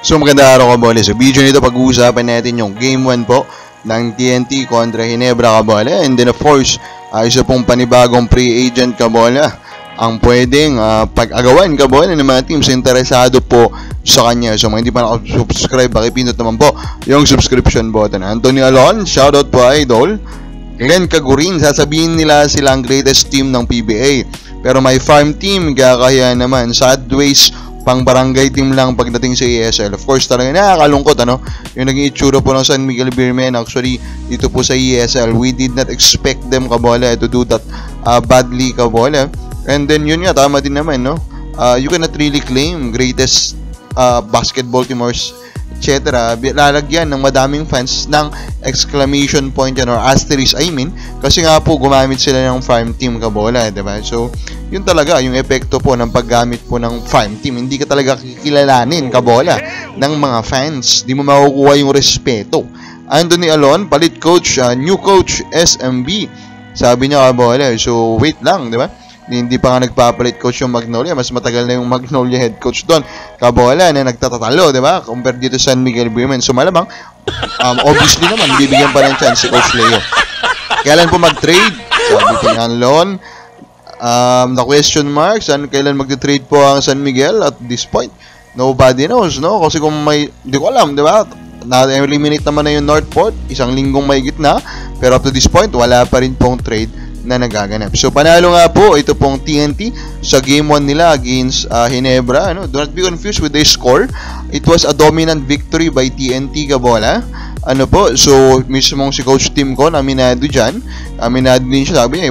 So magandang araw kabole. Sa video nito pag-uusapan natin yung Game 1 po ng TNT kontra Ginebra kabole. And then of course, isa pong panibagong free agent kabole ang pwedeng pag-agawan kabole ng mga teams interesado po sa kanya. So mga hindi pa nakasubscribe, pakipindot naman po yung subscription button. Anthony Alon, shoutout po idol. Glenn Cagurin, sasabihin nila sila ang greatest team ng PBA. Pero may farm team, kaya naman sideways pang barangay team lang pagdating sa ESL. Of course, talaga nakakalungkot, yung naging itsura po ng San Miguel Beermen. Actually, dito po sa ESL, we did not expect them, kabole, to do that badly, kabole. And then, yun nga, tama din naman, you cannot really claim greatest basketball team or etc. Lalagyan ng madaming fans ng exclamation point yan or asterisk, kasi nga po gumamit sila ng farm team, kabola, diba? So, yun talaga yung epekto po ng paggamit po ng farm team. Hindi ka talaga kikilalanin, kabola, ng mga fans. Di mo makukuha yung respeto. Anthony Alon, palit coach, new coach SMB. Sabi niya, kabola, so wait lang, diba? Hindi pa nga nagpapalit coach yung Magnolia. Mas matagal na yung Magnolia head coach doon, kabola, na nagtatatalo, diba? Compared dito sa San Miguel Beermen. So malamang, obviously naman, bibigyan pa ng chance si Coach Leo. Kailan po mag-trade? Sabi po ni Alon. The question marks, kailan mag-trade po ang San Miguel at this point? Nobody knows, Kasi kung may, di ko alam, diba? Na-eliminate naman na yung Northport, isang linggong may gitna. Pero up to this point, wala pa rin pong trade na nagaganap. So, panalo nga po ito pong TNT sa Game 1 nila against Ginebra. Do not be confused with the score. It was a dominant victory by TNT, kabola. So, mismong si Coach Tim Con, aminado dyan. Aminado din siya. Sabi niya,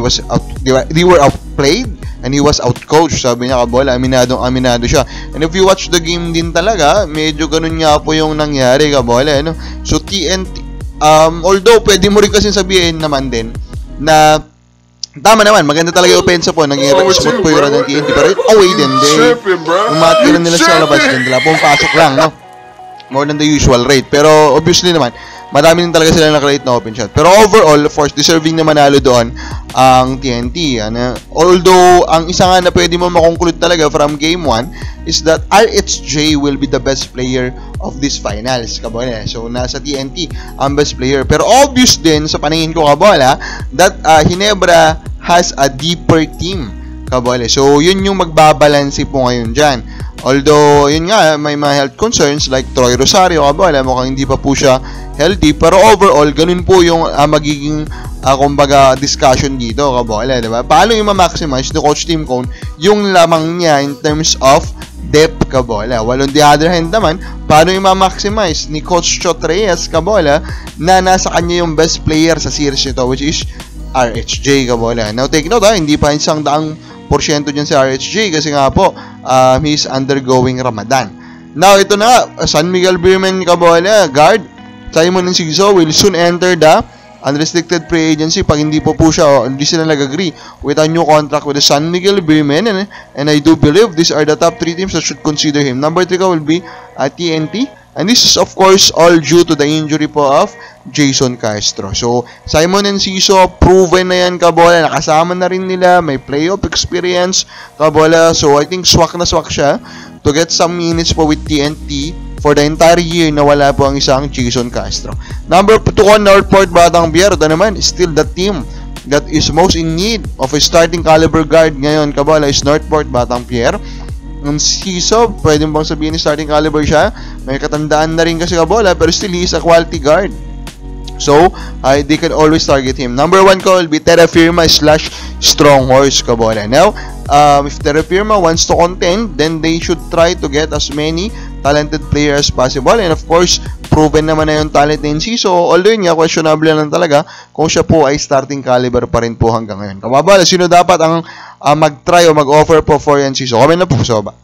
they were outplayed and he was outcoached. Sabi niya, kabola, aminado siya. And if you watch the game din talaga, medyo ganun nga po yung nangyari, kabola. So, TNT, although pwede mo rin kasi sabihin naman din na tama naman, maganda talaga yung opensa po. Naging smooth po yung run ng TNT. Pero away din. Yung matira nila sa labas din. Pumapasok lang, more than the usual rate. Pero obviously naman, marami din talaga sila na-create na open shot. Pero overall, of course, deserving na manalo doon ang TNT. Although, ang isa nga na pwede mo makonclude talaga from Game 1 is that RHJ will be the best player of this finals, kabola. So, nasa TNT ang best player. Pero obvious din sa paningin ko, kabola, that Ginebra has a deeper team, kabola. So, yun yung magbabalansi po ngayon dyan. Although, yun nga, may mga health concerns like Troy Rosario, kabola, mukhang hindi pa po siya healthy. Pero overall, ganun po yung magiging, kumbaga, discussion dito, kabola, diba? Paano yung ma-maximize ni Coach Tim Cone yung lamang niya in terms of depth, kabola. While on the other hand naman, paano yung ma-maximize ni Coach Chot Reyes, kabola, na nasa kanya yung best player sa series nito, which is RHJ, kabola. Now, take note, hindi pa 100% dyan si RHJ kasi nga po, he's undergoing Ramadan. Now, ito na, San Miguel Beermen, kabola, guard, Simon Enciso will soon enter the unrestricted free agency pag hindi po siya hindi sila nag-agree with a new contract with the San Miguel Beermen, and I do believe these are the top 3 teams that should consider him. Number 3 will be TNT, and this is of course all due to the injury po of Jason Castro. So, Simon Enciso, proven na yan, kabola, nakasama na rin nila, may playoff experience, kabola, so I think swak na swak siya to get some minutes po with TNT for the entire year na wala po ang isang Jason Castro. Number 2 on Northport, Batang Pier, ito naman, still the team that is most in need of a starting caliber guard ngayon, kabola, is Northport, Batang Pier. Ang Ciso, pwede bang sabihin ni starting caliber siya? May katandaan na rin kasi, kabola, pero still he is a quality guard. So, they can always target him. Number 1 ko will be Terrafirma / Stronghorse, kabola. Now, if Terrafirma wants to contend, then they should try to get as many talented players as possible. And of course, proven naman na yung talent ni Enciso. Although yun nga, questionable lang talaga kung siya po ay starting caliber pa rin po hanggang ngayon. Kababala, sino dapat ang mag-try o mag-offer po for Enciso? Comment na po sa baba.